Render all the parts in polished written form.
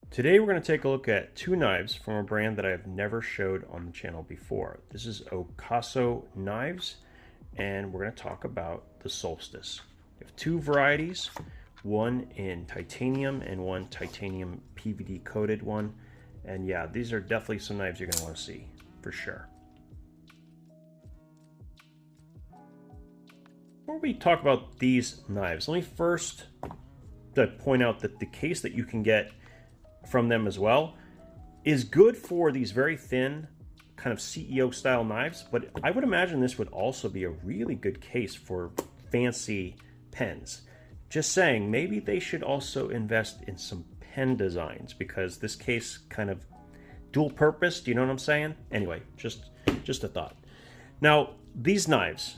Today we're going to take a look at two knives from a brand that I've never showed on the channel before. This is Ocaso knives, and we're going to talk about the Solstice. We have two varieties, one in titanium and one titanium PVD coated one. And yeah, these are definitely some knives you're going to want to see for sure. Before we talk about these knives, let me first point out that the case that you can get from them as well is good for these very thin kind of CEO style knives, but I would imagine this would also be a really good case for fancy pens. Just saying, maybe they should also invest in some pen designs, because this case kind of dual purpose, do you know what I'm saying? Anyway, just a thought. Now, these knives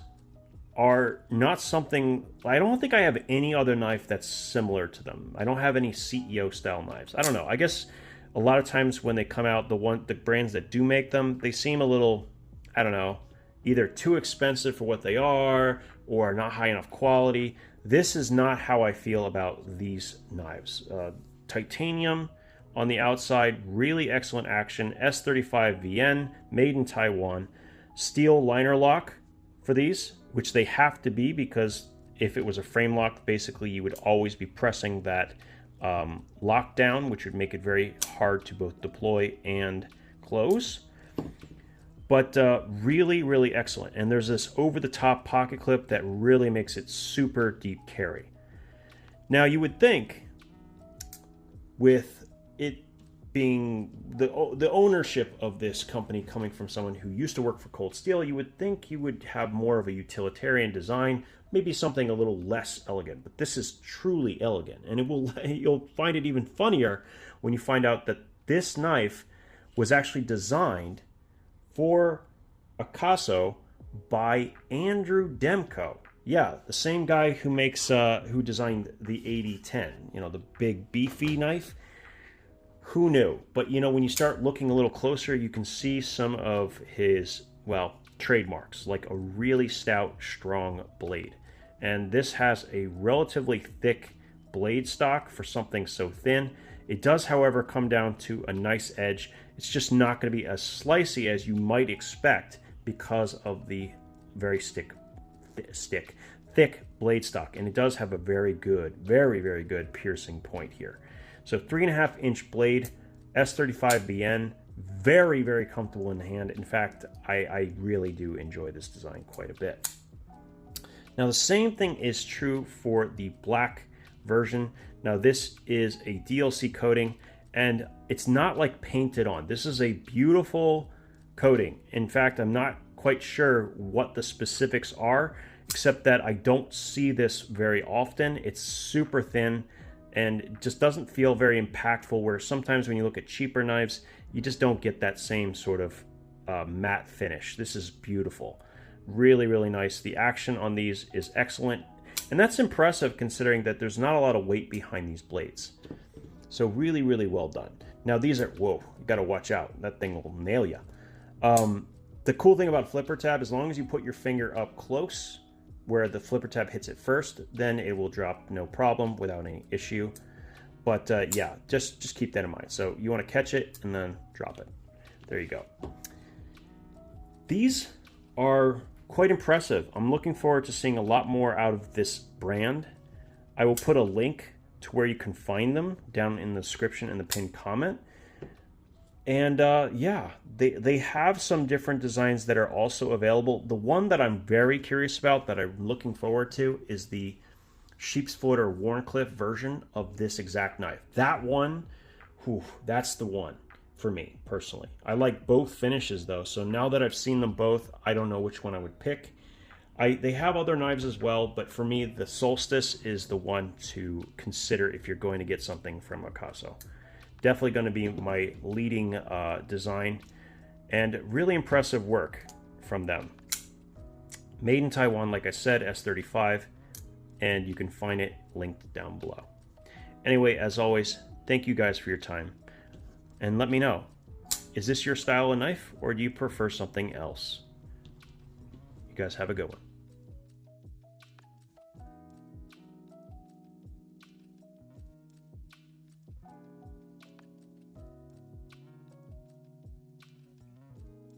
are not something, I don't think I have any other knife that's similar to them. I don't have any CEO style knives. I don't know. I guess a lot of times when they come out, the brands that do make them, they seem a little, I don't know, either too expensive for what they are or not high enough quality. This is not how I feel about these knives. Titanium on the outside, really excellent action. S35 VN, made in Taiwan. Steel liner lock for these, which they have to be, because if it was a frame lock, basically you would always be pressing that lockdown, which would make it very hard to both deploy and close. But really, really excellent. And there's this over-the-top pocket clip that really makes it super deep carry. Now, you would think, with it being the ownership of this company coming from someone who used to work for Cold Steel, you would think you would have more of a utilitarian design, maybe something a little less elegant. But this is truly elegant, and you'll find it even funnier when you find out that this knife was actually designed for Ocaso by Andrew Demko. Yeah, the same guy who who designed the 8010, you know, the big beefy knife. Who knew? But you know, when you start looking a little closer, you can see some of his, well, trademarks, like a really stout, strong blade. And this has a relatively thick blade stock for something so thin. It does, however, come down to a nice edge. It's just not going to be as slicey as you might expect because of the very thick blade stock. And it does have a very good, very, very good piercing point here. So 3.5-inch blade, S35 BN, very, very comfortable in the hand. In fact, I really do enjoy this design quite a bit. Now, the same thing is true for the black version. Now, this is a DLC coating, and it's not like painted on. This is a beautiful coating. In fact, I'm not quite sure what the specifics are, except that I don't see this very often. It's super thin and it just doesn't feel very impactful, where sometimes when you look at cheaper knives, you just don't get that same sort of matte finish. This is beautiful. Really, really nice. The action on these is excellent, and that's impressive considering that there's not a lot of weight behind these blades. So really, really well done. Now these are, whoa, you gotta watch out. That thing will nail you. The cool thing about flipper tab, as long as you put your finger up close where the flipper tab hits it first, then it will drop no problem without any issue. But yeah, just keep that in mind. So you want to catch it and then drop it. There you go. These are quite impressive. I'm looking forward to seeing a lot more out of this brand. I will put a link to where you can find them down in the description and the pinned comment. And yeah, they have some different designs that are also available. The one that I'm very curious about, that I'm looking forward to, is the Sheepsfoot or Wharncliffe version of this exact knife. That one, whew, that's the one for me personally. I like both finishes though, so now that I've seen them both, I don't know which one I would pick. They have other knives as well, but for me, the Solstice is the one to consider if you're going to get something from Ocaso. Definitely going to be my leading design, and really impressive work from them. Made in Taiwan, like I said, S35, and you can find it linked down below. Anyway, as always, thank you guys for your time, and let me know, is this your style of knife, or do you prefer something else? You guys have a good one.